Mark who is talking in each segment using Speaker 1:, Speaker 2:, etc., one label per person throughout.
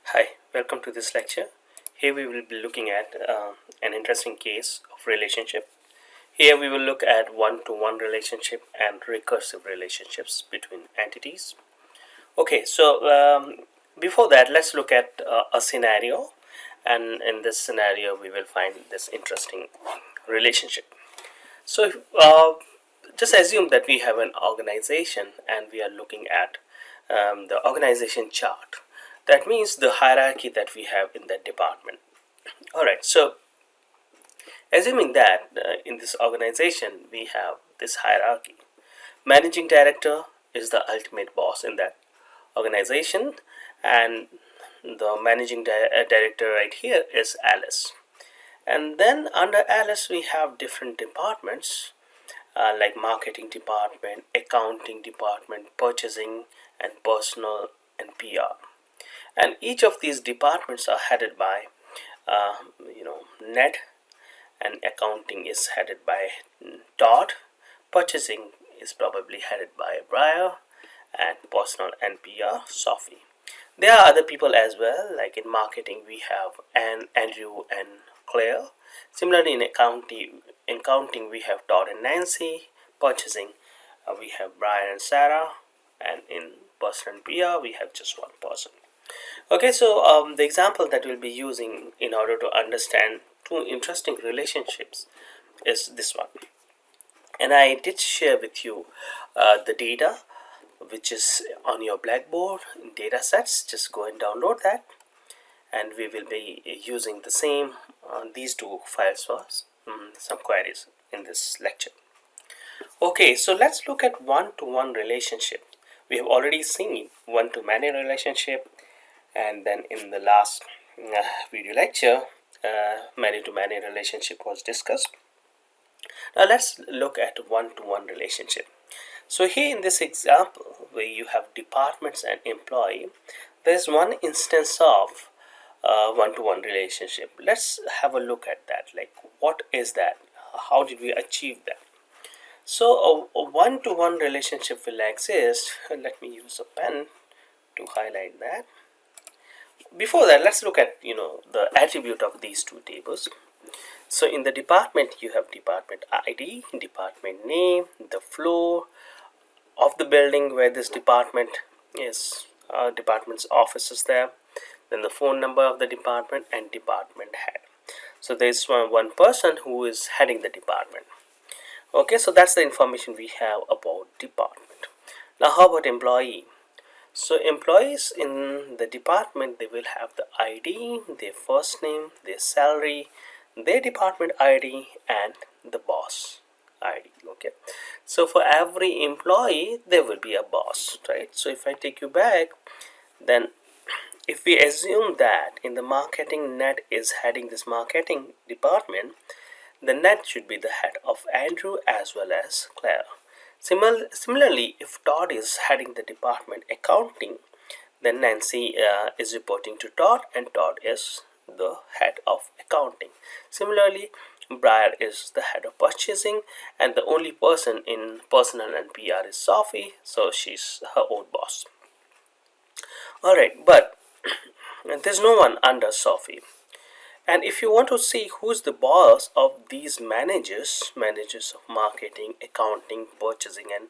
Speaker 1: Hi, welcome to this lecture. Here we will be looking at an interesting case of relationship. Here we will look at one-to-one relationship and recursive relationships between entities. Okay, so before that, let's look at a scenario, and in this scenario, we will find this interesting relationship. So, just assume that we have an organization and we are looking at the organization chart. That means the hierarchy that we have in that department. Alright, so assuming that in this organization we have this hierarchy. Managing director is the ultimate boss in that organization, and the managing director right here is Alice. And then under Alice we have different departments like marketing department, accounting department, purchasing, and personal and PR. And each of these departments are headed by Ned, and accounting is headed by Todd. Purchasing is probably headed by Briar, and personal and PR Sophie. There are other people as well, like in marketing we have Andrew and Claire. Similarly in accounting we have Todd and Nancy. Purchasing we have Brian and Sarah, and in personal and PR we have just one person. Okay, so the example that we'll be using in order to understand two interesting relationships is this one. And I did share with you the data which is on your Blackboard data sets. Just go and download that, and we will be using the same these two files for some queries in this lecture. Okay, so let's look at one-to-one relationship. We have already seen one-to-many relationship, and then in the last video lecture many-to-many relationship was discussed. Now let's look at one-to-one relationship. So here in this example where you have departments and employee, there's one instance of one-to-one relationship. Let's have a look at that. Like, what is that? How did we achieve that? So a one-to-one relationship will exist. Let me use a pen to highlight that. Before that, let's look at the attribute of these two tables. So in the department you have department ID, department name, the floor of the building where this department is, department's office is there, then the phone number of the department and department head. So there's one person who is heading the department. Okay, so that's the information we have about department. Now how about employee? So employees in the department, they will have the ID, their first name, their salary, their department ID, and the boss ID. Okay, so for every employee there will be a boss, right? So if I take you back, then if we assume that in the marketing, Ned is heading this marketing department, the Ned should be the head of Andrew as well as Claire. Similarly, if Todd is heading the department accounting, then Nancy is reporting to Todd, and Todd is the head of accounting. Similarly, Briar is the head of purchasing, and the only person in personal and PR is Sophie, so she's her own boss. Alright, but there's no one under Sophie. And if you want to see who's the boss of these managers of marketing, accounting, purchasing, and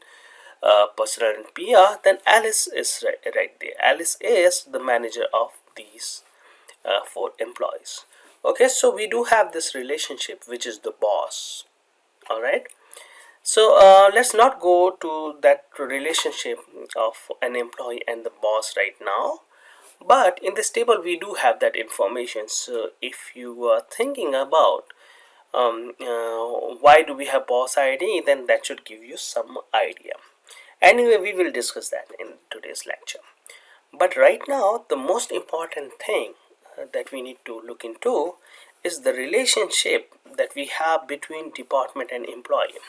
Speaker 1: personal and PR, then Alice is right there. Alice is the manager of these four employees. Okay, so we do have this relationship which is the boss. Alright, so let's not go to that relationship of an employee and the boss right now. But in this table we do have that information. So if you are thinking about why do we have boss ID, then that should give you some idea. Anyway, we will discuss that in today's lecture. But right now the most important thing that we need to look into is the relationship that we have between department and employee.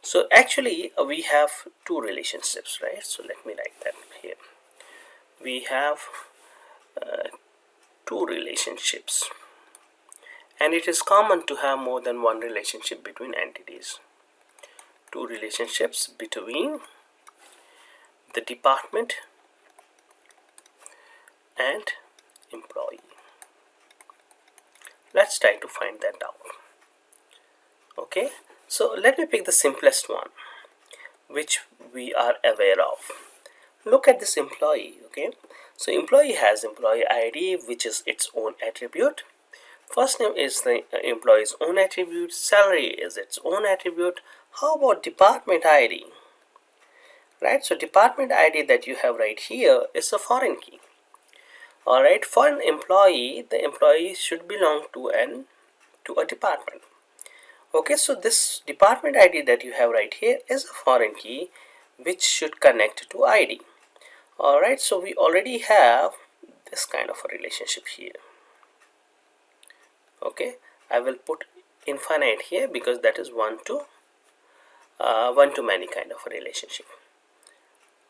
Speaker 1: So actually we have two relationships, right? So let me write that here. We have two relationships, and it is common to have more than one relationship between entities. Two relationships between the department and employee. Let's try to find that out. Okay, so let me pick the simplest one which we are aware of. Look at this employee. Okay, so employee has employee ID, which is its own attribute. First name is the employee's own attribute. Salary is its own attribute. How about department ID? Right, so department ID that you have right here is a foreign key. Alright, for an employee, the employee should belong to a department. Okay, so this department ID that you have right here is a foreign key which should connect to ID. Alright, so we already have this kind of a relationship here. Okay, I will put infinite here because that is one to many kind of a relationship.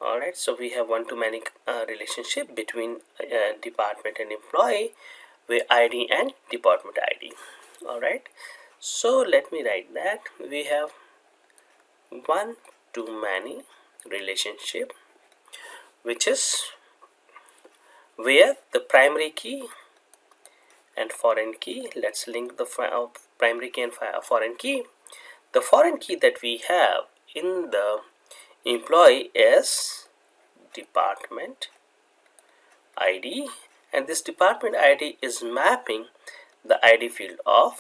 Speaker 1: Alright, so we have one to many relationship between department and employee with ID and department ID. Alright, so let me write that we have one to many relationship, which is where the primary key and foreign key, let's link the primary key and foreign key. The foreign key that we have in the employee is department ID, and this department ID is mapping the ID field of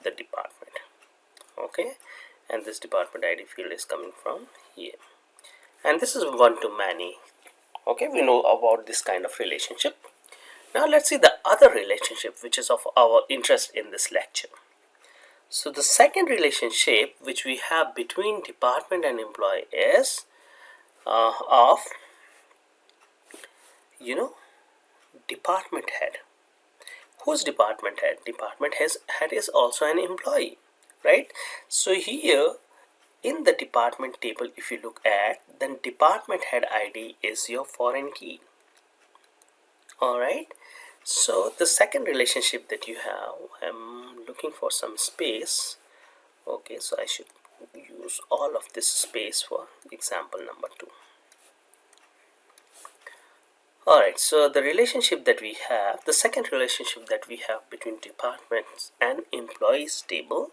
Speaker 1: the department. Okay, and this department ID field is coming from here, and this is one to many. Okay, we know about this kind of relationship. Now let's see the other relationship which is of our interest in this lecture. So the second relationship which we have between department and employee is of department head. Who's department head? Department head is also an employee, right? So here in the department table, if you look at, then department head ID is your foreign key. Alright, so the second relationship that you have, I'm looking for some space. Okay, so I should use all of this space for example number 2. Alright, so the relationship that we have, the second relationship that we have between departments and employees table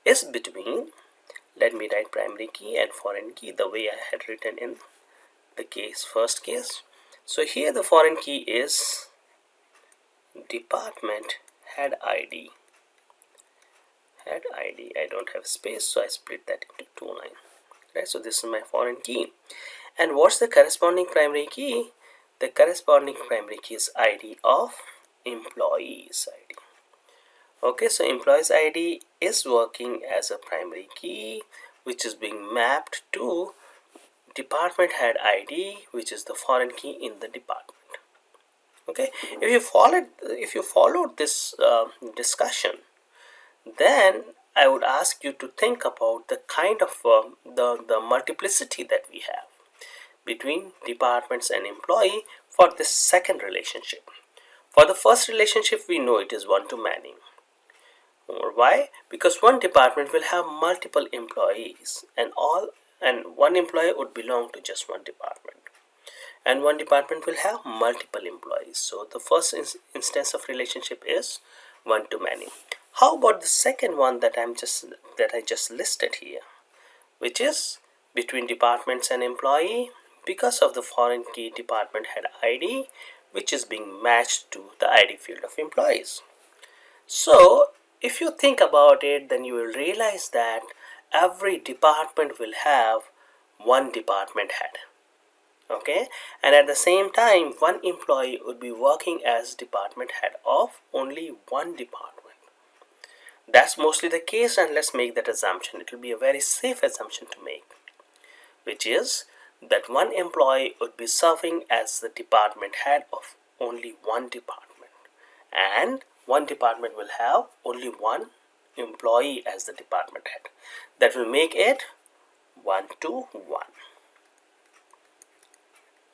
Speaker 1: is between, let me write primary key and foreign key the way I had written in the first case. So here the foreign key is department head ID. Head ID, I don't have space, so I split that into 2 lines. Right, so this is my foreign key. And what's the corresponding primary key? The corresponding primary key is ID of employees ID. Okay, so employees ID is working as a primary key which is being mapped to department head ID, which is the foreign key in the department. Okay, if you followed this discussion, then I would ask you to think about the kind of the multiplicity that we have between departments and employee for this second relationship. For the first relationship, we know it is one to many. Why? Because one department will have multiple employees, and one employee would belong to just one department, and one department will have multiple employees. So the first instance of relationship is one to many. How about the second one that I just listed here, which is between departments and employee because of the foreign key department head ID, which is being matched to the ID field of employees. So if you think about it, then you will realize that every department will have one department head. Okay, and at the same time one employee would be working as department head of only one department. That's mostly the case, and let's make that assumption. It will be a very safe assumption to make, which is that one employee would be serving as the department head of only one department, and one department will have only one employee as the department head. That will make it 1 to 1.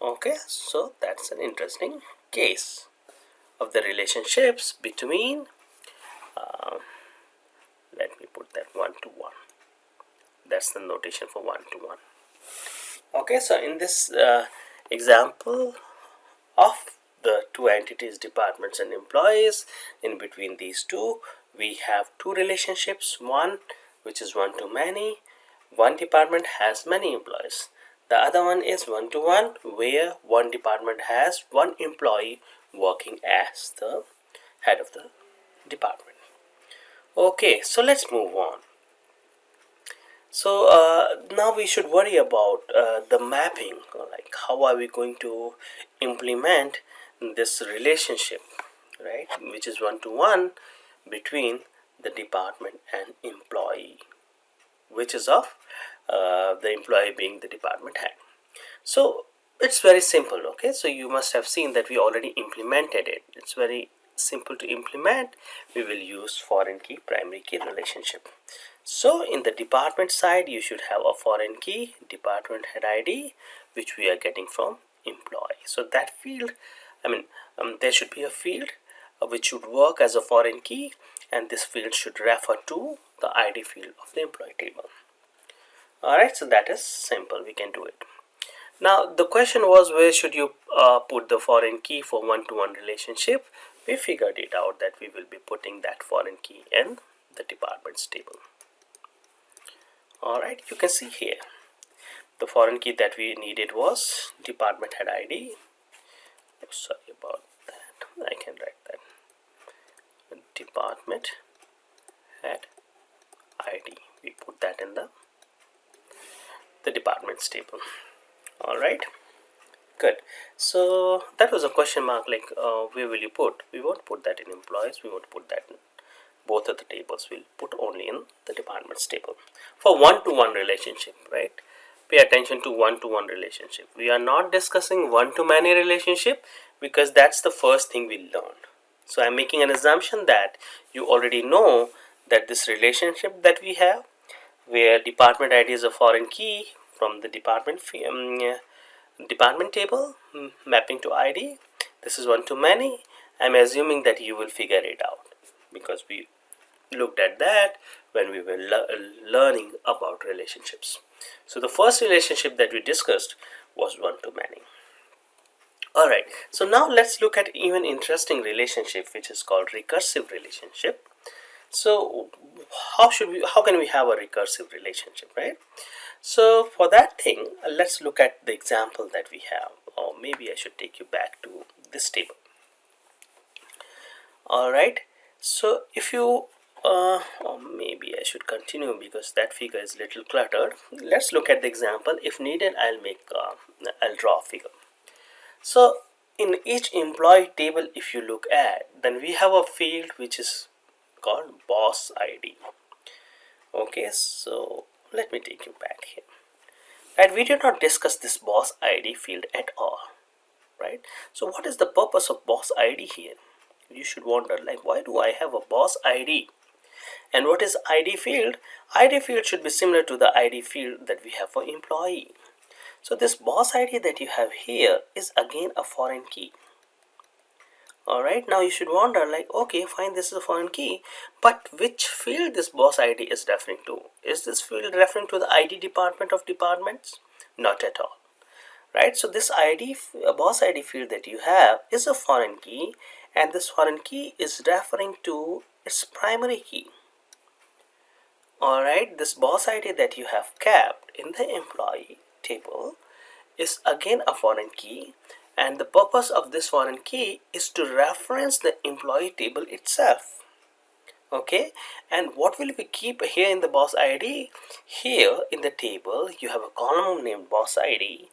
Speaker 1: Okay, so that's an interesting case of the relationships between let me put that 1 to 1. That's the notation for 1 to 1. Okay, so in this example of the two entities, departments and employees. In between these two, we have two relationships. One which is one to many. One department has many employees. The other one is one to one, where one department has one employee working as the head of the department. Okay, so let's move on. So now we should worry about the mapping, like how are we going to implement this relationship, right, which is one to one between the department and employee, which is of the employee being the department head. So it's very simple. Okay, so you must have seen that we already implemented it. It's very simple to implement. We will use foreign key primary key relationship. So in the department side, you should have a foreign key, department head ID, which we are getting from employee. So that field, there should be a field which should work as a foreign key, and this field should refer to the ID field of the employee table. Alright, so that is simple, we can do it. Now the question was, where should you put the foreign key for one-to-one relationship? We figured it out that we will be putting that foreign key in the departments table. Alright, you can see here the foreign key that we needed was department head ID. Oh, sorry about that, I can write that. Department head ID. We put that in the departments table. Alright, good. So that was a question mark, like where will you put? We won't put that in employees, we won't put that in both of the tables. We'll put only in the departments table for one-to-one relationship, right? Pay attention to one-to-one relationship. We are not discussing one-to-many relationship because that's the first thing we learned. So I'm making an assumption that you already know that this relationship that we have, where department ID is a foreign key from the department table mapping to ID, this is one to many. I'm assuming that you will figure it out because we looked at that when we were learning about relationships. So the first relationship that we discussed was one to many. Alright, so now let's look at even interesting relationship, which is called recursive relationship. So how can we have a recursive relationship, right? So for that thing, let's look at the example that we have, or maybe I should take you back to this table. Alright, so if you or maybe I should continue because that figure is little cluttered. Let's look at the example. If needed, I'll draw a figure. So in each employee table, if you look at, then we have a field which is called boss ID. Okay, so let me take you back here. Right, we did not discuss this boss ID field at all, right? So what is the purpose of boss ID here? You should wonder, like, why do I have a boss ID? And what is ID field? ID field should be similar to the ID field that we have for employee. So this boss ID that you have here is again a foreign key. Alright, now you should wonder, like, okay, fine, this is a foreign key, but which field this boss ID is referring to? Is this field referring to the ID department of departments? Not at all. Right, so this boss ID field that you have is a foreign key, and this foreign key is referring to its primary key. Alright, this boss ID that you have kept in the employee table is again a foreign key, and the purpose of this foreign key is to reference the employee table itself. Okay, and what will we keep here in the boss ID? Here in the table you have a column named boss ID.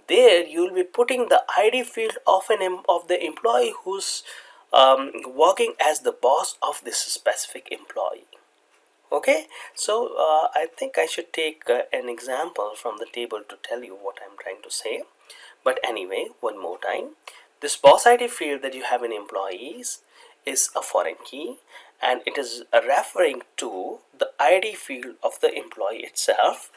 Speaker 1: There you will be putting the ID field of the employee who's working as the boss of this specific employee. Okay, so I think I should take an example from the table to tell you what I'm trying to say. But anyway, one more time, this boss ID field that you have in employees is a foreign key, and it is referring to the ID field of the employee itself.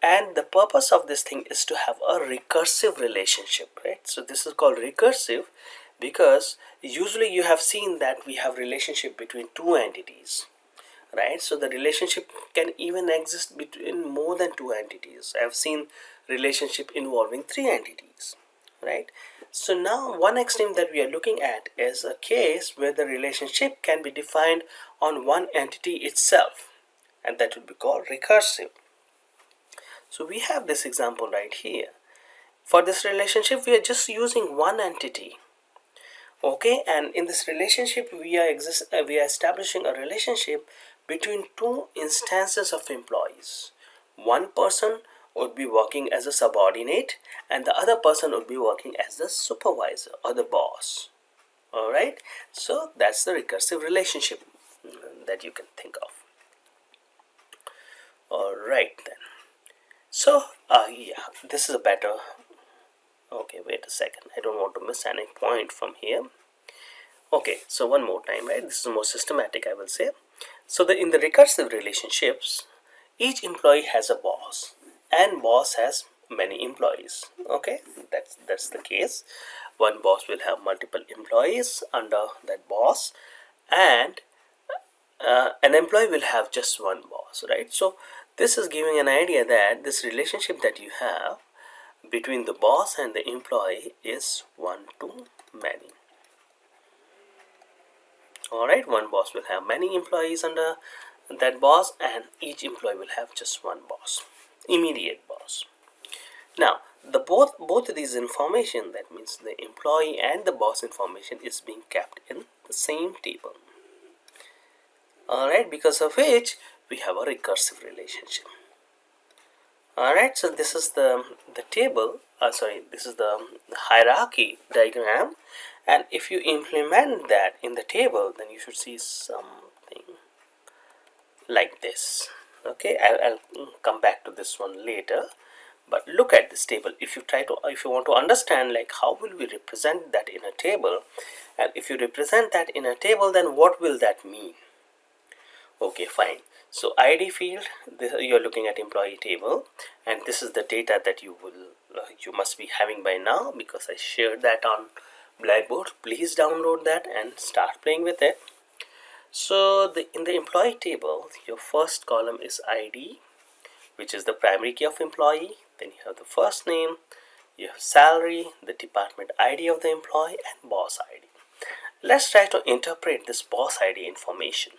Speaker 1: And the purpose of this thing is to have a recursive relationship, right? So this is called recursive because usually you have seen that we have relationship between two entities, right? So the relationship can even exist between more than two entities. I have seen relationship involving three entities, right? So now one extreme that we are looking at is a case where the relationship can be defined on one entity itself, and that would be called recursive. So we have this example right here. For this relationship, we are just using one entity. Okay, and in this relationship, we are establishing a relationship between two instances of employees. One person would be working as a subordinate, and the other person would be working as the supervisor or the boss. All right, so that's the recursive relationship that you can think of. All right then. So, yeah, this is a better. Okay, wait a second. I don't want to miss any point from here. Okay, so one more time, right? This is more systematic, I will say. So in the recursive relationships, each employee has a boss, and boss has many employees. Okay, that's the case. One boss will have multiple employees under that boss, and an employee will have just one boss, right? So this is giving an idea that this relationship that you have between the boss and the employee is one to many. Alright, one boss will have many employees under that boss, and each employee will have just one boss, immediate boss. Now, the both of these information, that means the employee and the boss information, is being kept in the same table. Alright, because of which we have a recursive relationship. Alright, so this is the table, this is the hierarchy diagram, and if you implement that in the table, then you should see something like this. Okay, I'll come back to this one later, but look at this table. If you want to understand like how will we represent that in a table, and if you represent that in a table, then what will that mean? Okay, fine. So ID field, you're looking at employee table, and this is the data that you must be having by now, because I shared that on Blackboard. Please download that and start playing with it. So in the employee table, your first column is ID, which is the primary key of employee. Then you have the first name, you have salary, the department ID of the employee, and boss ID. Let's try to interpret this boss ID information.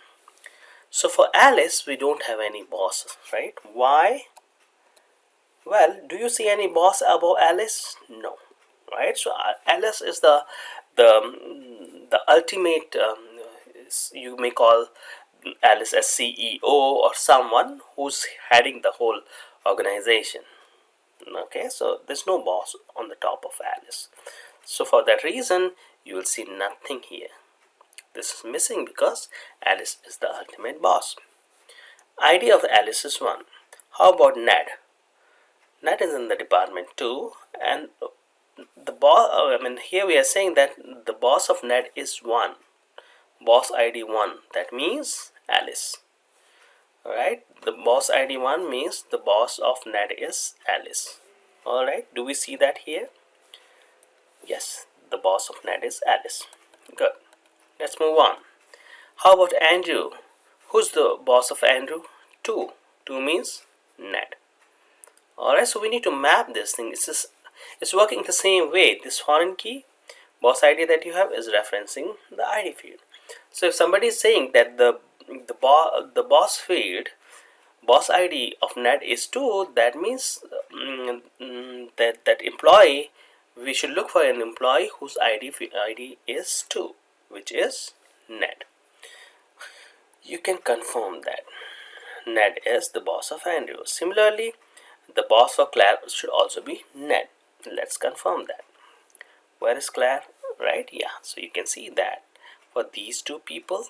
Speaker 1: So for Alice, we don't have any bosses, right? Why? Well, do you see any boss above Alice? No, right? So Alice is the ultimate. You may call Alice as CEO or someone who's heading the whole organization. Okay, so there's no boss on the top of Alice. So for that reason, you will see nothing here. This is missing because Alice is the ultimate boss. ID of Alice is 1. How about Ned? Ned is in the department 2, and the boss. Here we are saying that the boss of Ned is 1. Boss ID 1. That means Alice. Alright, the boss ID 1 means the boss of Ned is Alice. Alright, do we see that here? Yes, the boss of Ned is Alice. Good. Let's move on. How about Andrew? Who's the boss of Andrew? 2. 2 means Ned. Alright, so we need to map this thing. It's working the same way. This foreign key, boss ID that you have, is referencing the ID field. So if somebody is saying that the boss field, boss ID of Ned is 2, that means that employee, we should look for an employee whose ID is 2, which is Ned. You can confirm that Ned is the boss of Andrew. Similarly, the boss for Claire should also be Ned. Let's confirm that. Where is Claire? Right? Yeah. So you can see that for these two people,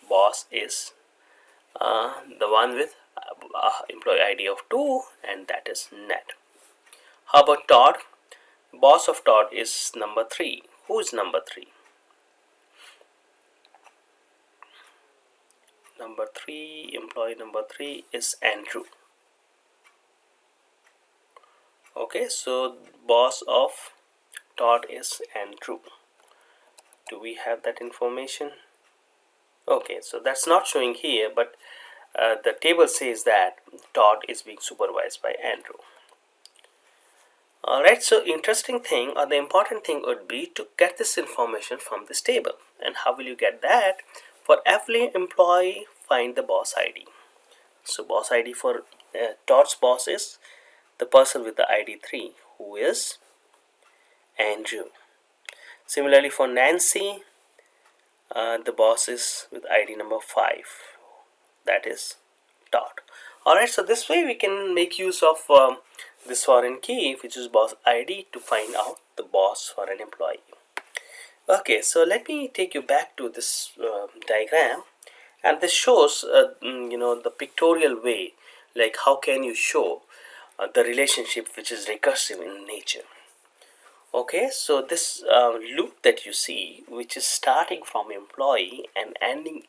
Speaker 1: boss is the one with employee ID of 2, and that is Ned. How about Todd? Boss of Todd is number 3. Who is number 3? Number 3, employee number 3 is Andrew. Okay, so boss of Todd is Andrew. Do we have that information? Okay, so that's not showing here, but the table says that Todd is being supervised by Andrew. Alright, so interesting thing or the important thing would be to get this information from this table. And how will you get that? For every employee, find the boss ID. So boss ID for Todd's boss is the person with the ID 3, who is Andrew. Similarly for Nancy, the boss is with ID number 5, that is Todd. Alright, so this way we can make use of this foreign key, which is boss ID, to find out the boss for an employee. Okay, so let me take you back to this diagram, and this shows the pictorial way, like how can you show the relationship which is recursive in nature. Okay, so this loop that you see, which is starting from employee and ending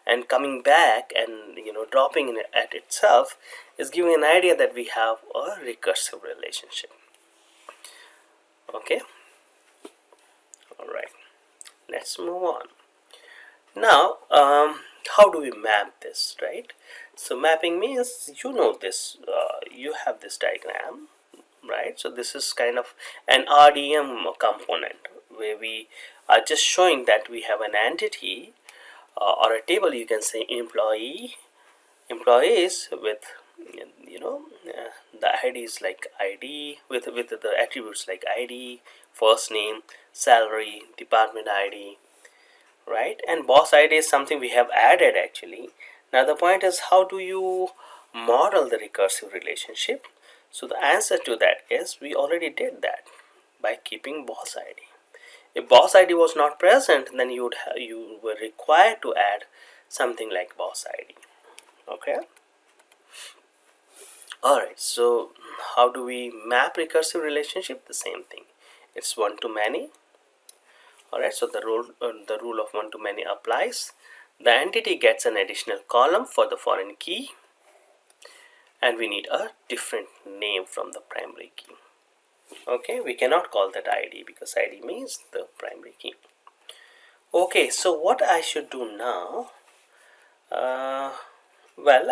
Speaker 1: and coming back and dropping in at itself, is giving an idea that we have a recursive relationship. Okay, all right, let's move on. Now how do we map this, right? So mapping means this, you have this diagram, right? So this is kind of an RDM component where we are just showing that we have an entity or a table, you can say employees with the IDs like ID with the attributes like ID, first name, salary, department ID, right? And boss ID is something we have added actually. Now the point is, how do you model the recursive relationship? So the answer to that is we already did that by keeping boss ID. If boss ID was not present, then you were required to add something like boss ID. Okay. Alright, so how do we map recursive relationship? The same thing. It's one to many. Alright, so the rule of one to many applies. The entity gets an additional column for the foreign key, and we need a different name from the primary key. Okay, we cannot call that ID because ID means the primary key. Okay, so what I should do now? Well,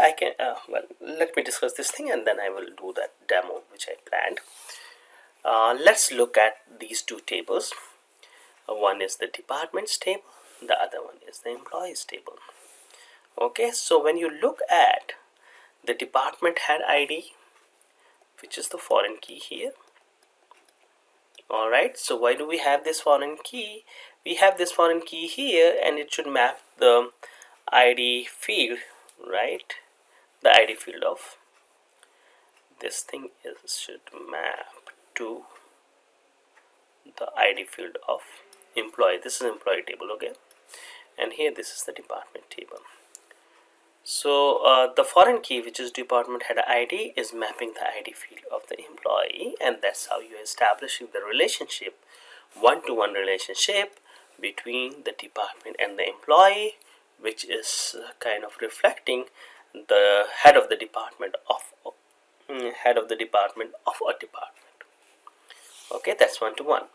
Speaker 1: let me discuss this thing and then I will do that demo which I planned. Let's look at these two tables. One is the departments table, the other one is the employees table. Okay, so when you look at the department head ID, which is the foreign key here. Alright, so why do we have this foreign key? We have this foreign key here and it should map the ID field, right? The ID field of this thing should map to the ID field of employee. This is employee table, okay? And here this is the department table. So the foreign key, which is department head ID, is mapping the ID field of the employee, and that's how you're establishing the relationship, one-to-one relationship between the department and the employee, which is kind of reflecting the head of the department of a department. Okay, that's one-to-one.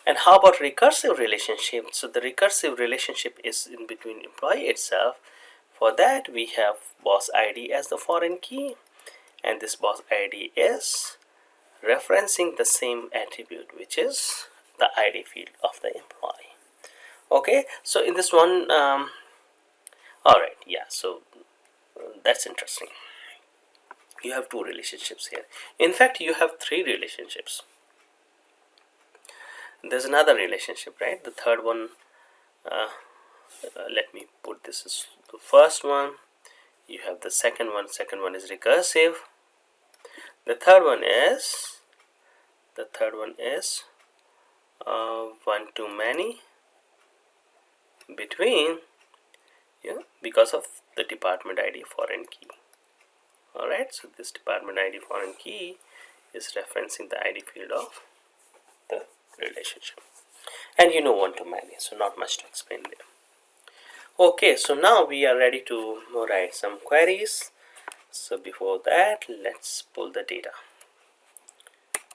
Speaker 1: And how about recursive relationship? So the recursive relationship is in between employee itself. For that we have boss ID as the foreign key, and this boss ID is referencing the same attribute, which is the ID field of the employee. Okay, so in this one alright, yeah, so that's interesting. You have two relationships here. In fact, you have three relationships. There's another relationship, right? The third one, let me put this as the first one. You have the second one is recursive. The third one is one to many between, because of the department ID foreign key. Alright, so this department ID foreign key is referencing the ID field of the relationship, and one to many, so not much to explain there. Okay, so now we are ready to write some queries. So before that, let's pull the data.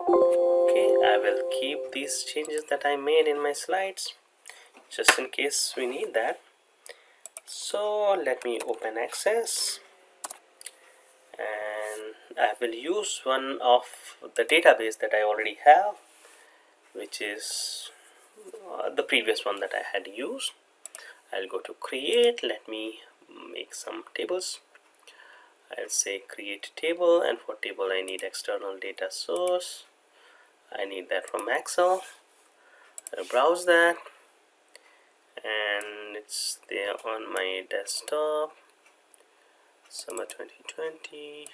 Speaker 1: Okay, I will keep these changes that I made in my slides just in case we need that. So let me open Access, and and I will use one of the database that I already have, which is the previous one that I had used. I'll go to create. Let me make some tables. I'll say create table, and for table I need external data source. I need that from Excel. I'll browse that, and it's there on my desktop. Summer 2020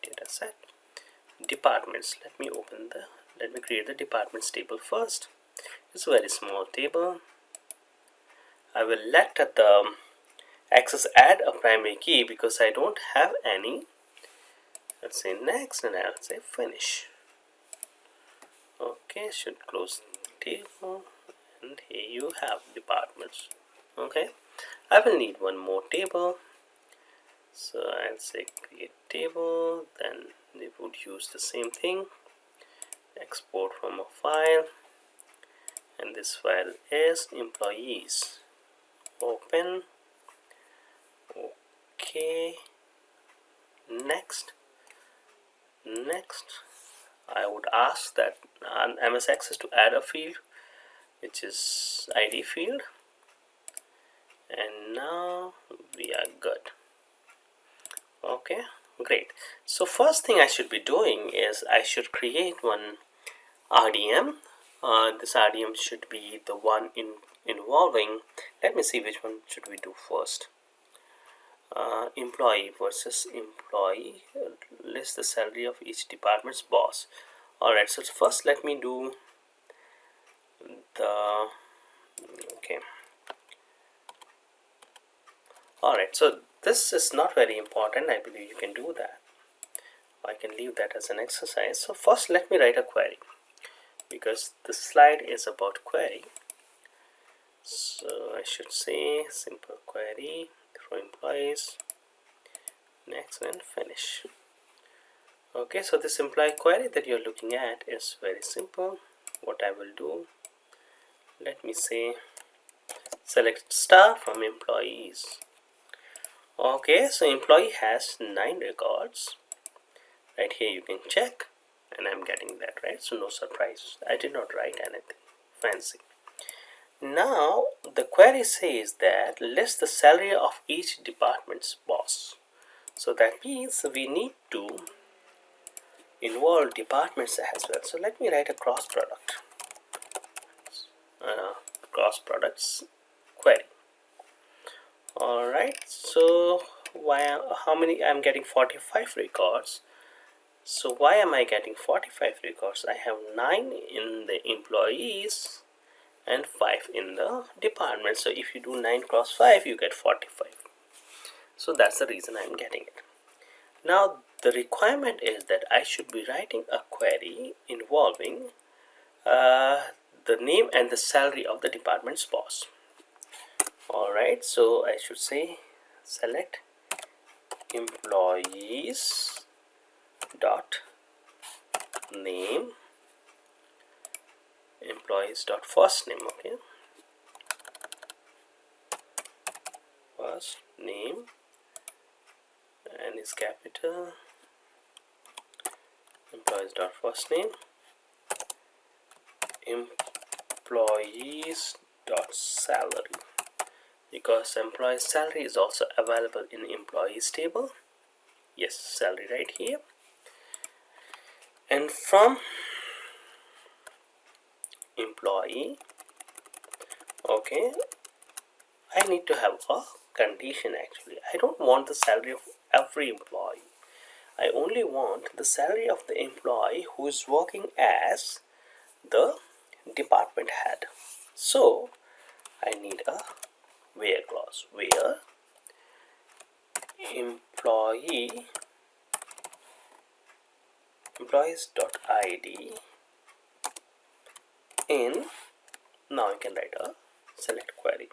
Speaker 1: dataset. Departments. Let me create the departments table first. It's a very small table. I will let the access add a primary key because I don't have any. Let's say next, and I'll say finish. Okay, should close the table, and here you have departments. Okay, I will need one more table, so I'll say create table, then they would use the same thing, export from a file, and this file is employees. Open. Okay, next. I would ask that MS Access to add a field, which is ID field, and now we are good. Okay, great. So first thing I should be doing is I should create one RDM. This RDM should be the one involving, let me see which one should we do first. Employee versus employee, list the salary of each department's boss. Alright, so first let me do the, okay. Alright, so this is not very important. I believe you can do that. I can leave that as an exercise. So first let me write a query, because the slide is about query. So I should say simple query for employees, next, and finish. Okay, so this employee query that you're looking at is very simple. What I will do, let me say select star from employees. Okay, so employee has 9 records. Right here you can check, and I'm getting that, right? So no surprise, I did not write anything fancy. Now the query says that list the salary of each department's boss. So that means we need to involve departments as well. So let me write a cross products query. Alright, so how many? I'm getting 45 records. So why am I getting 45 records? I have 9 in the employees and 5 in the department. So if you do 9 cross 5, you get 45. So that's the reason I'm getting it. Now the requirement is that I should be writing a query involving the name and the salary of the department's boss. Alright, so I should say select employees dot name, employees dot first name. Okay, first name, and is capital, employees dot first name, employees dot salary, because employee salary is also available in employees table. Yes, salary right here. And from employee, okay, I need to have a condition. Actually, I don't want the salary of every employee. I only want the salary of the employee who is working as the department head. So I need a where clause, where employees.id in, now you can write a select query,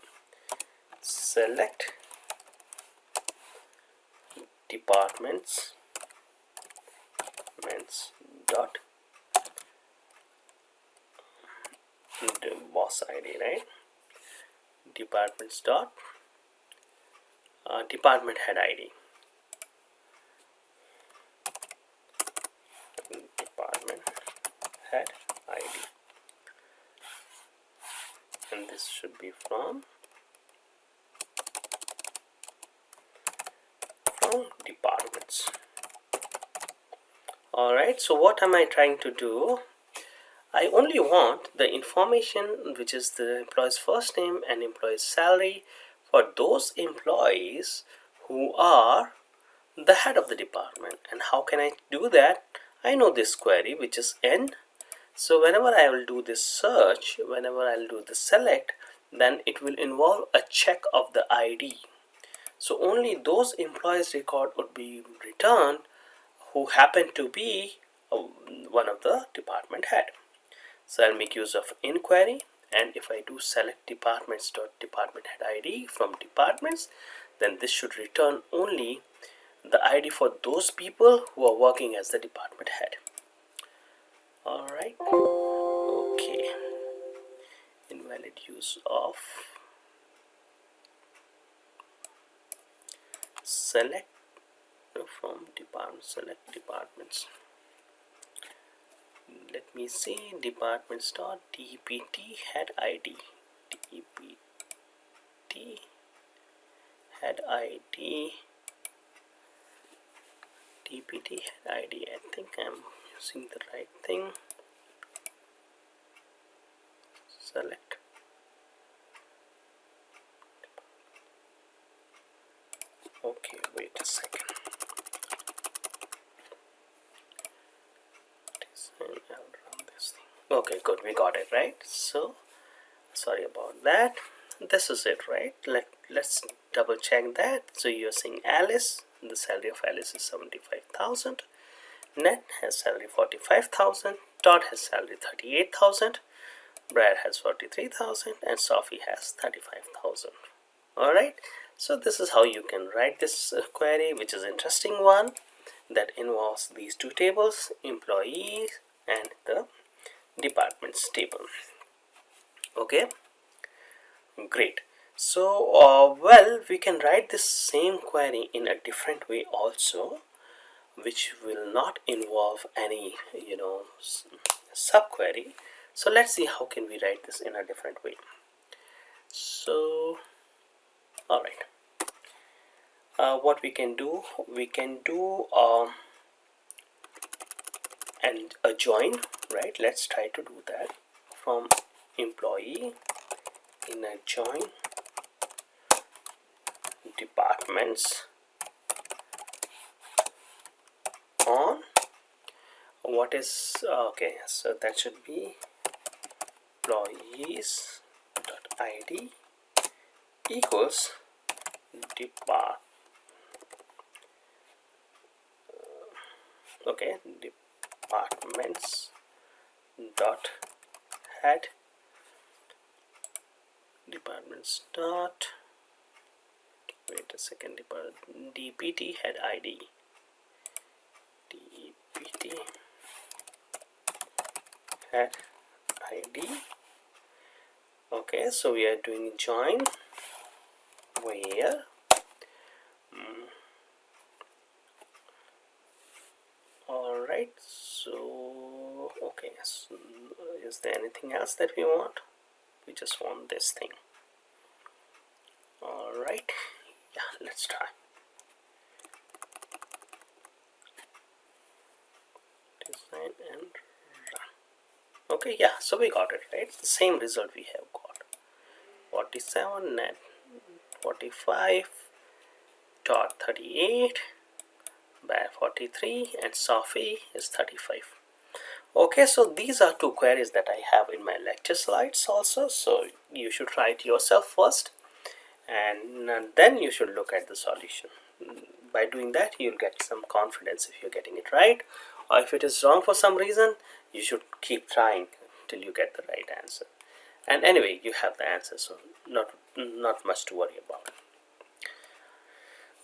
Speaker 1: select departments dot boss id, right? Departments dot department head id. and this should be from departments. Alright, so what am I trying to do? I only want the information which is the employee's first name and employee's salary for those employees who are the head of the department. And how can I do that? I know this query, which is N. So whenever I will do this search, whenever I'll do the select, then it will involve a check of the ID. So only those employees record would be returned who happen to be one of the department head. So I'll make use of inquiry, and if I do select departments.department head ID from departments, then this should return only the ID for those people who are working as the department head. Alright, okay, invalid use of select from department, select departments. Let me see, departments.dpt head ID, dpt head ID, dpt head ID. I think I'm using the right thing. Select. Okay, wait a second. I'll run this thing. Okay, good, we got it right. So sorry about that. This is it, right? Let's double check that. So you're seeing Alice, the salary of Alice is 75,000. Ned has salary 45,000. Todd has salary 38,000. Brad has 43,000, and Sophie has 35,000. Alright, so this is how you can write this query, which is an interesting one that involves these two tables, employees and the departments table. Okay, great. So well, we can write this same query in a different way also, which will not involve any subquery. So let's see how can we write this in a different way. So alright, what we can do and a join, right? Let's try to do that. From employee in a join departments on what is okay, so that should be employees dot id equals departments dot head departments dot wait a second dpt head id dpt head id. Okay, so we are doing join where alright, so okay, so is there anything else that we want? We just want this thing. Alright, yeah, let's try. Design and run. Okay, yeah, so we got it, right? It's the same result we have got. 47, net 45, Todd 38, Bear 43, and Sophie is 35. Okay, so these are two queries that I have in my lecture slides also, so you should try it yourself first and then you should look at the solution. By doing that, you'll get some confidence if you're getting it right, or if it is wrong for some reason, you should keep trying till you get the right answer. And anyway, you have the answer, so not much to worry about.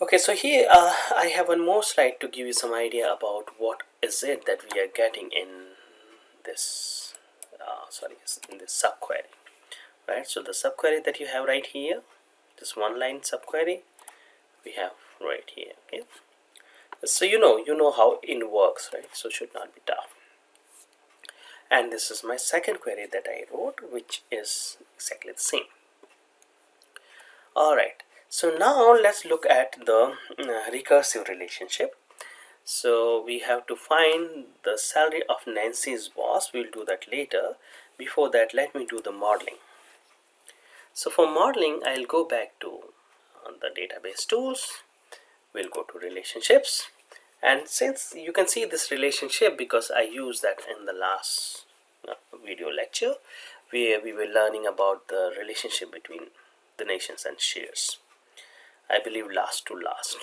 Speaker 1: Okay, so here I have one more slide to give you some idea about what is it that we are getting in this in this subquery, right? So the subquery that you have right here, this one line subquery we have right here. Okay, so you know how in works, right? So it should not be tough. And this is my second query that I wrote, which is exactly the same. Alright, so now let's look at the recursive relationship. So we have to find the salary of Nancy's boss. We'll do that later. Before that, let me do the modeling. So for modeling, I'll go back to the database tools. We'll go to relationships, and since you can see this relationship because I used that in the last video lecture where we were learning about the relationship between the nations and shares. I believe last to last.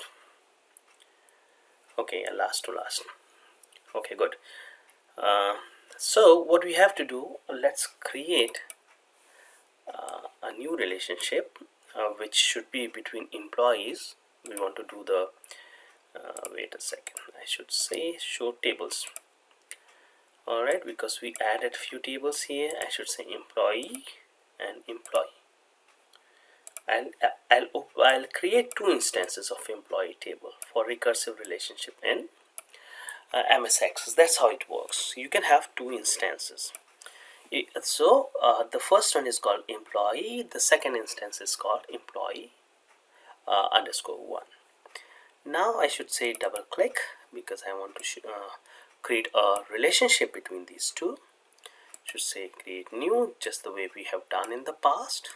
Speaker 1: Okay, last to last. Okay, good. So what we have to do, let's create a new relationship which should be between employees. We want to do the wait a second, I should say show tables. Alright, because we added few tables here, I should say employee and employee. I'll create two instances of employee table for recursive relationship in MS Access. That's how it works. You can have two instances. So the first one is called employee, the second instance is called employee underscore one. Now I should say double click because I want to create a relationship between these two. Should say create new, just the way we have done in the past.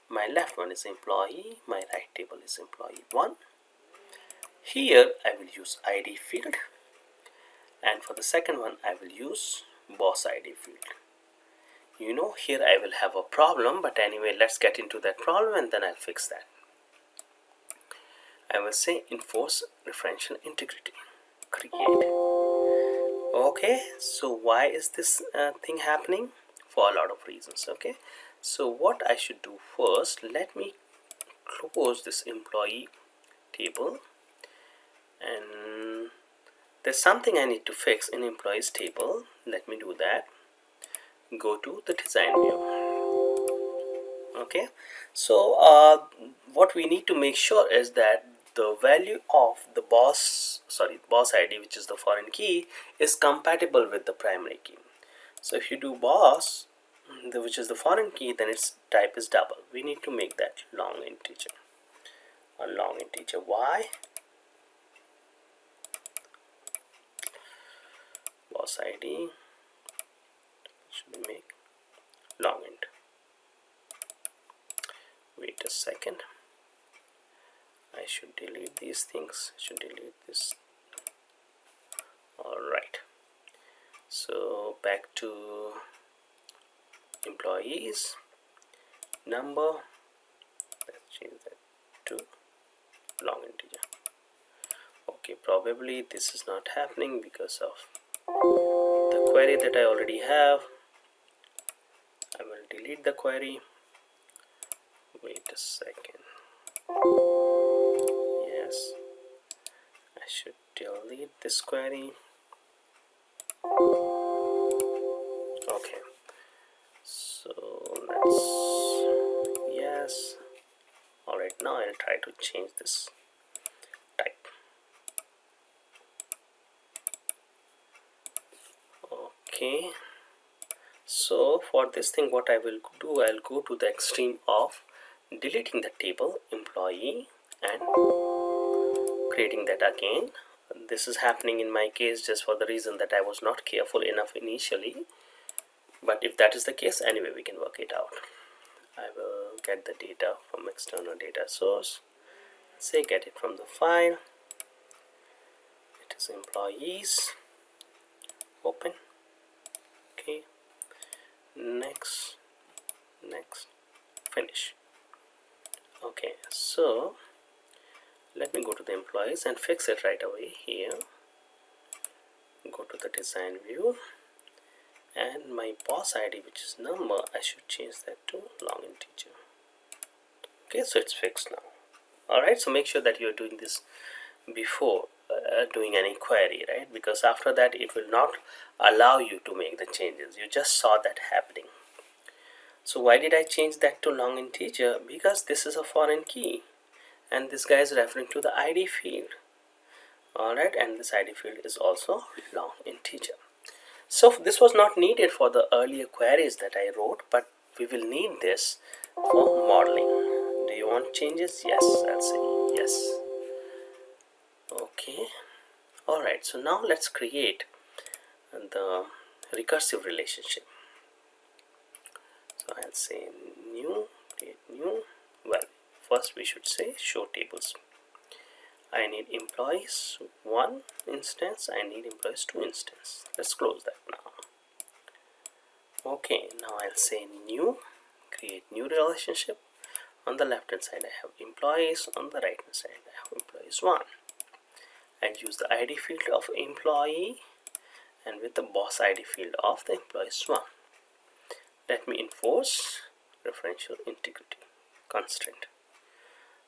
Speaker 1: My left one is employee, my right table is employee 1. Here I will use ID field, and for the second one I will use boss ID field. You know, here I will have a problem, but anyway, let's get into that problem and then I'll fix that. I will say enforce referential integrity, create. Okay, so why is this thing happening? For a lot of reasons. Okay, so what I should do first, let me close this employee table, and there's something I need to fix in employees table. Let me do that. Go to the design view. Okay, so what we need to make sure is that the value of the boss ID, which is the foreign key, is compatible with the primary key. So if you do boss, which is the foreign key, then its type is double. We need to make that long integer. A long integer. Why? Boss ID should make long int. Wait a second. I should delete these things. I should delete this. Alright. So back to employees. Number. Let's change that to long integer. Okay, probably this is not happening because of the query that I already have. I will delete the query. Wait a second. Yes, I should delete this query. Okay, so let's, yes. Alright, now I'll try to change this type. Okay, so for this thing, what I will do, I'll go to the extreme of deleting the table employee and creating that again. This is happening in my case just for the reason that I was not careful enough initially, but if that is the case, anyway, we can work it out. I will get the data from external data source. Say get it from the file. It is employees. Open. Okay, next, finish. Okay, so let me go to the employees and fix it right away here. Go to the design view, and my boss ID, which is number, I should change that to long integer. Okay, so it's fixed now. Alright, so make sure that you're doing this before doing any query, right? Because after that it will not allow you to make the changes. You just saw that happening. So why did I change that to long integer? Because this is a foreign key and this guy is referring to the ID field. Alright, and this ID field is also long integer. So this was not needed for the earlier queries that I wrote, but we will need this for modeling. Do you want changes? Yes, I'll say yes. Okay. Alright, so now let's create the recursive relationship. So I'll say new, create new. Well, first we should say show tables. I need employees 1 instance, I need employees 2 instance. Let's close that now. Okay, now I'll say new, create new relationship. On the left hand side I have employees, on the right hand side I have employees 1. And use the ID field of employee and with the boss ID field of the employees 1. Let me enforce referential integrity constraint.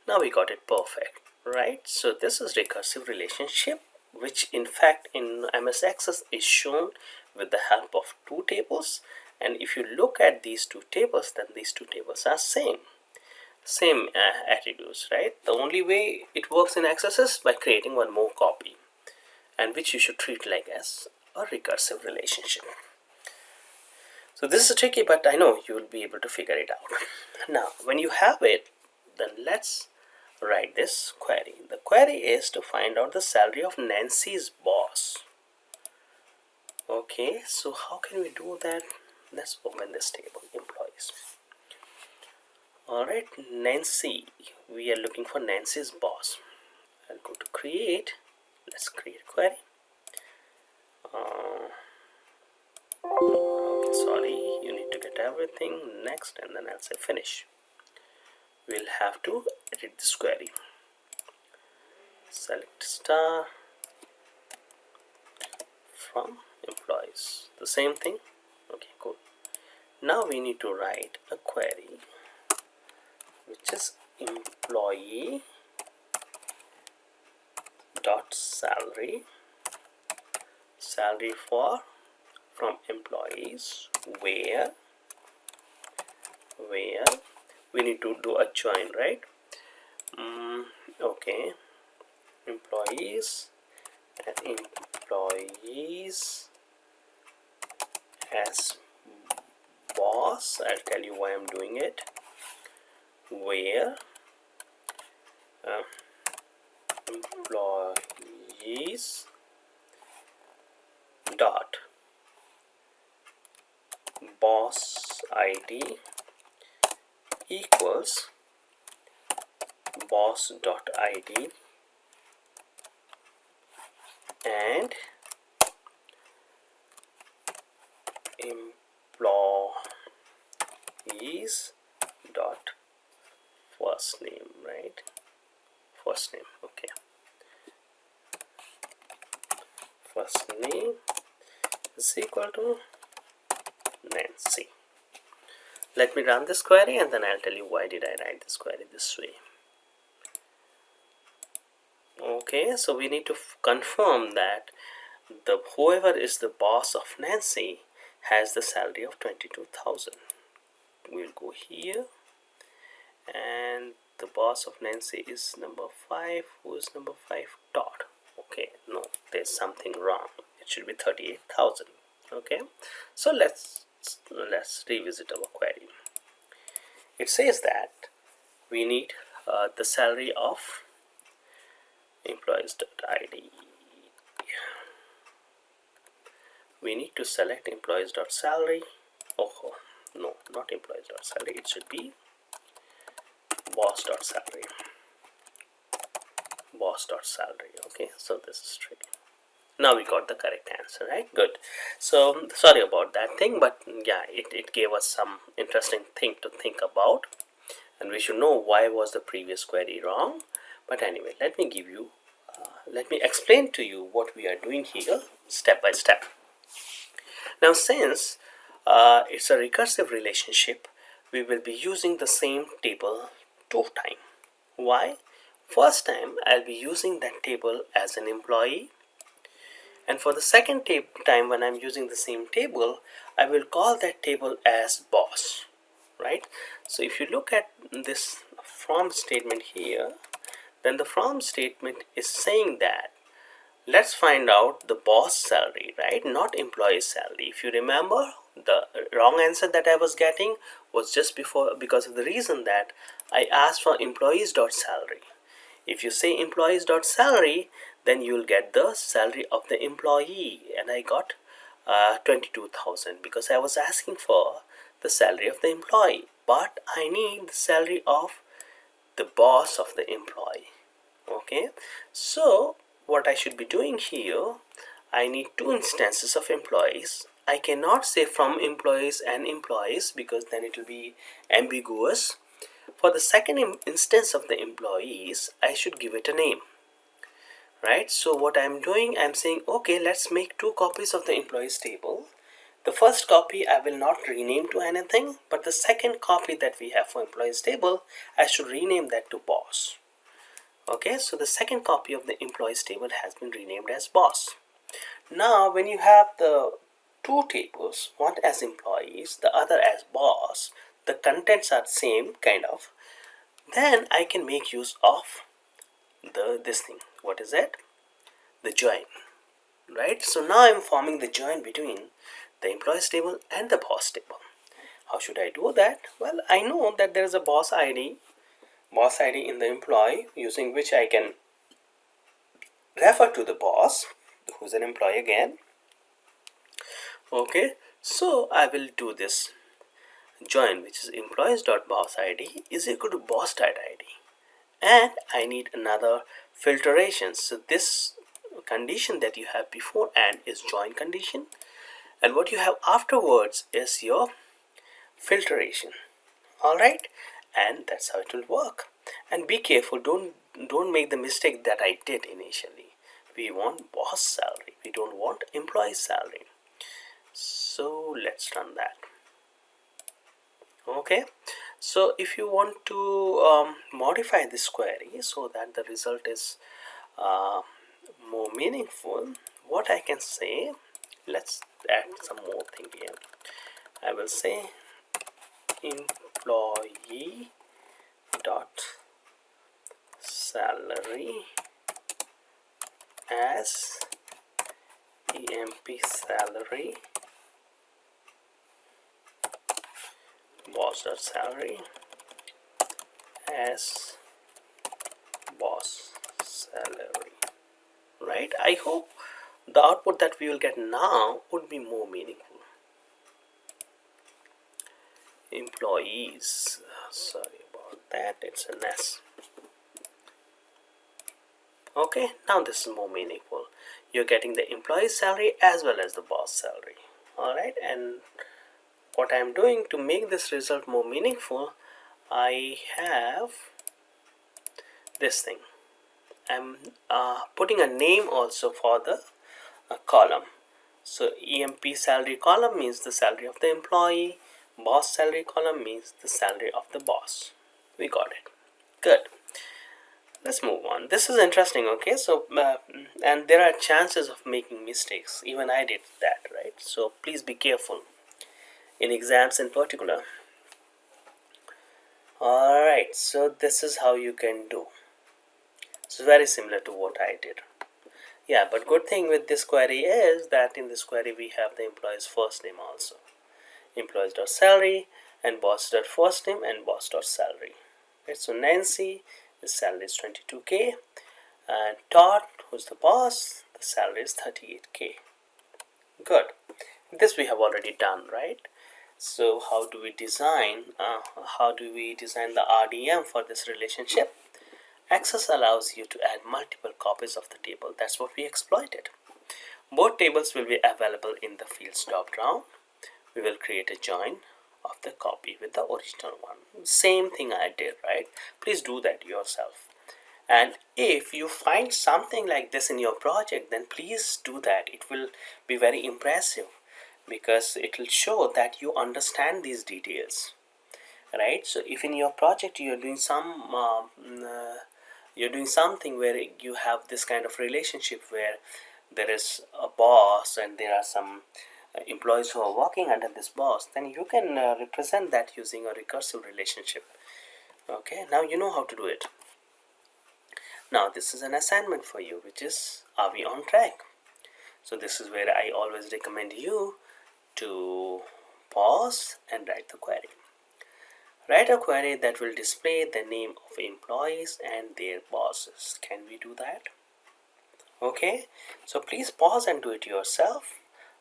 Speaker 1: Now we got it perfect, right? So this is recursive relationship, which in fact in MS Access is shown with the help of 2 tables. And if you look at these 2 tables, then these 2 tables are same attributes, right? The only way it works in Access is by creating one more copy, and which you should treat like as a recursive relationship. So this is tricky, but I know you will be able to figure it out. Now when you have it, then let's write this query. The query is to find out the salary of Nancy's boss. Okay, so how can we do that? Let's open this table, employees. Alright, Nancy, we are looking for Nancy's boss. I'll go to create. Let's create query. Okay, sorry, you need to get everything. Next, and then I'll say finish. We'll have to edit this query. Select star from employees. The same thing. Okay, cool. Now we need to write a query which is employee dot salary for from employees where we need to do a join, right? Okay, employees and employees as boss. I'll tell you why I'm doing it. Where employees dot boss ID equals boss dot ID and employees dot first name, right? First name. Okay, first name is equal to Nancy. Let me run this query and then I'll tell you why did I write this query this way. Okay, so we need to confirm that the whoever is the boss of Nancy has the salary of 22,000. We'll go here, and the boss of Nancy is number 5. Who is number 5? Dot. Okay, no, there's something wrong. It should be 38,000. Okay, so let's revisit our query. It says that we need the salary of employees.id. We need to select employees.salary. Oh no, not employees.salary. It should be boss.salary. Boss.salary. Okay, so this is tricky. Now we got the correct answer, right? Good. So sorry about that thing, but yeah, it gave us some interesting thing to think about, and we should know why was the previous query wrong. But anyway, let me explain to you what we are doing here step by step. Now since it's a recursive relationship, we will be using the same table 2 times. Why? First time I'll be using that table as an employee, and for the second time when I'm using the same table, I will call that table as boss, right? So if you look at this from statement here, then the from statement is saying that let's find out the boss salary, right? Not employee salary. If you remember, the wrong answer that I was getting was just because of the reason that I asked for employees.salary. If you say employees.salary, then you will get the salary of the employee, and I got 22,000 because I was asking for the salary of the employee, but I need the salary of the boss of the employee. Okay, so what I should be doing here, I need two instances of employees. I cannot say from employees and employees because then it will be ambiguous. For the second instance of the employees, I should give it a name, right? So what I'm doing, I'm saying, okay, let's make two copies of the employees table. The first copy I will not rename to anything, but the second copy that we have for employees table, I should rename that to boss. Okay, so the second copy of the employees table has been renamed as boss. Now when you have the two tables, one as employees, the other as boss, the contents are same kind of, then I can make use of this thing. What is it? The join, right? So now I'm forming the join between the employees table and the boss table. How should I do that? Well, I know that there is a boss ID in the employee, using which I can refer to the boss, who's an employee again. Okay, so I will do this join, which is employees.boss.id is equal to boss.id, and I need another filtration. So this condition that you have before and is join condition, and what you have afterwards is your filtration. All right, and that's how it will work. And be careful, don't make the mistake that I did initially. We want boss salary, we don't want employee salary. So let's run that. Okay, so if you want to modify this query so that the result is more meaningful, what I can say, let's add some more thing here. I will say employee dot salary as emp salary, boss dot salary as boss salary, right? I hope the output that we will get now would be more meaningful. Employees, sorry about that, it's a mess. Okay, now this is more meaningful. You're getting the employee salary as well as the boss salary. Alright, and what I'm doing to make this result more meaningful, I have this thing. I'm putting a name also for the column. So EMP salary column means the salary of the employee, boss salary column means the salary of the boss. We got it. Good. Let's move on. This is interesting. Okay, so and there are chances of making mistakes. Even I did that, right? So please be careful in exams in particular. Alright, so this is how you can do. It's very similar to what I did. Yeah, but good thing with this query is that in this query we have the employee's first name also. Employees.salary and boss.first name and boss.salary. Right, so Nancy, the salary is 22k, and Todd, who's the boss, the salary is 38k. Good. This we have already done, right? So how do we design the RDM for this relationship? Access allows you to add multiple copies of the table. That's what we exploited. Both tables will be available in the fields drop down. We will create a join of the copy with the original one. Same thing I did, right? Please do that yourself. And if you find something like this in your project, then please do that. It will be very impressive because it will show that you understand these details, right? So if in your project you're doing something where you have this kind of relationship where there is a boss and there are some employees who are working under this boss, then you can represent that using a recursive relationship. Okay, now you know how to do it. Now this is an assignment for you, which is, are we on track? So this is where I always recommend you to pause and write the query. Write a query that will display the name of employees and their bosses. Can we do that? Okay, so please pause and do it yourself.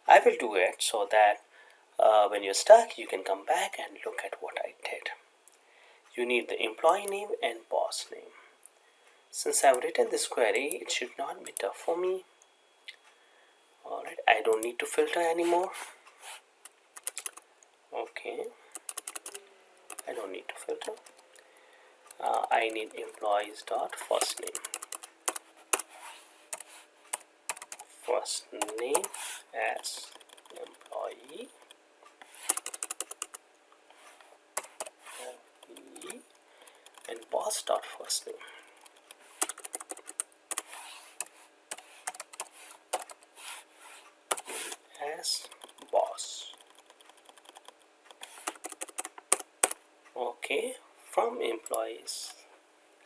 Speaker 1: I will do it so that when you're stuck, you can come back and look at what I did. You need the employee name and boss name. Since I've written this query, it should not be tough for me. Alright, I don't need to filter anymore. Okay, I don't need to filter. I need employees dot first name. First name as employee, and boss dot first name as boss. Okay, from employees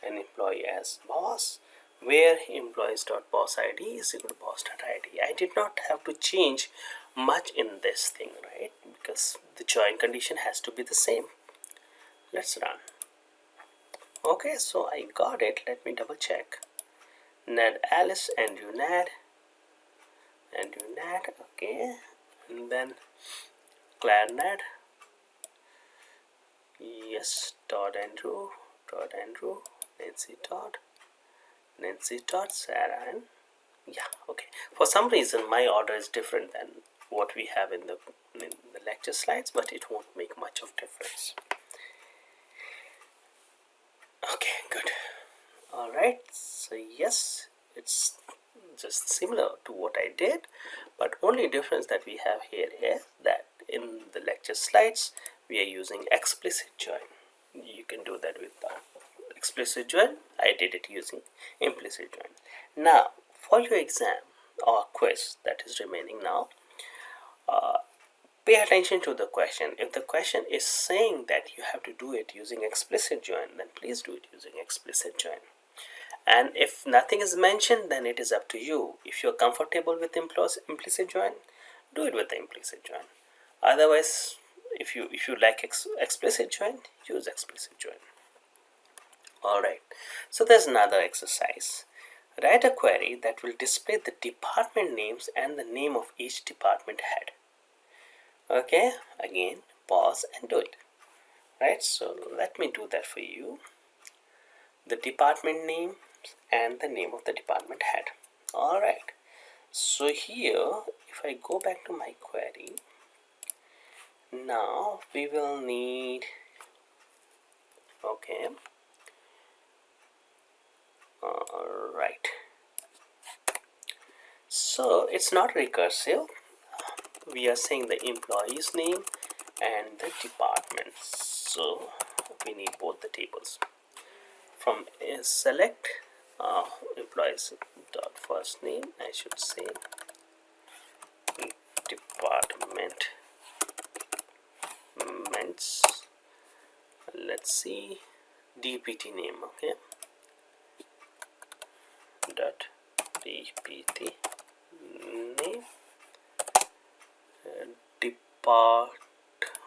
Speaker 1: and employee as boss, where employees.boss.id is equal to boss.id. I did not have to change much in this thing, right? Because the join condition has to be the same. Let's run. Okay, so I got it. Let me double check. Nad Alice and you Nad and you Nad. Okay, and then Claire Nad. Yes, Todd Andrew, Nancy Todd, Sarah, and yeah, okay. For some reason, my order is different than what we have in the lecture slides, but it won't make much of difference. Okay, good. All right. So yes, it's just similar to what I did, but only difference that we have here is that in the lecture slides we are using explicit join. You can do that with explicit join. I did it using implicit join. Now for your exam or quiz that is remaining now, pay attention to the question. If the question is saying that you have to do it using explicit join, then please do it using explicit join. And if nothing is mentioned, then it is up to you. If you're comfortable with implicit join, do it with the implicit join. Otherwise, if you like explicit join, use explicit join. Alright, so there's another exercise. Write a query that will display the department names and the name of each department head. Okay, again, pause and do it. Right, so let me do that for you. The department name and the name of the department head. Alright, so here if I go back to my query, now we will need, okay, alright, so it's not recursive. We are saying the employee's name and the department, so we need both the tables. From select employees dot first name, I should say department ments, let's see, dpt name, okay, dot dpt name, depart,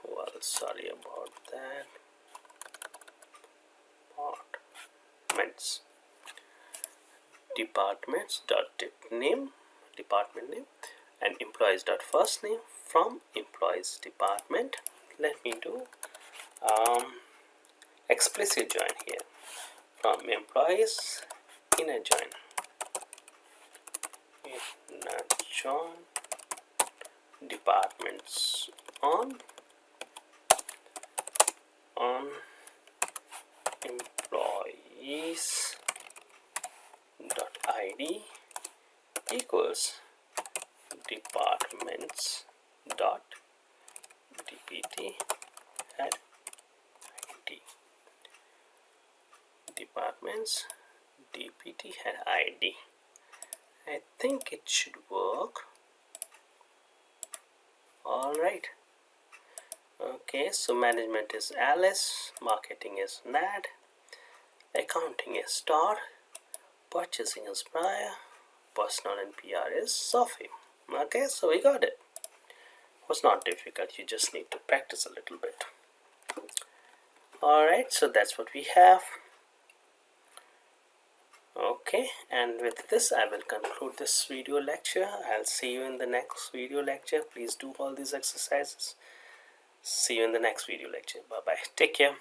Speaker 1: well, sorry about that, departments dot department name, and employees dot first name from employees department. Let me do explicit join here. From employees inner join departments on employees dot id equals departments dot dpt head id, departments dpt head id. I think it should work. Alright, okay, so management is Alice, marketing is Nad, accounting is Todd, purchasing is Brian, personal and PR is Sophie. Okay, so we got it. Was not difficult, you just need to practice a little bit. Alright, so that's what we have. Okay, and with this I will conclude this video lecture. I'll see you in the next video lecture. Please do all these exercises. See you in the next video lecture. Bye bye. Take care.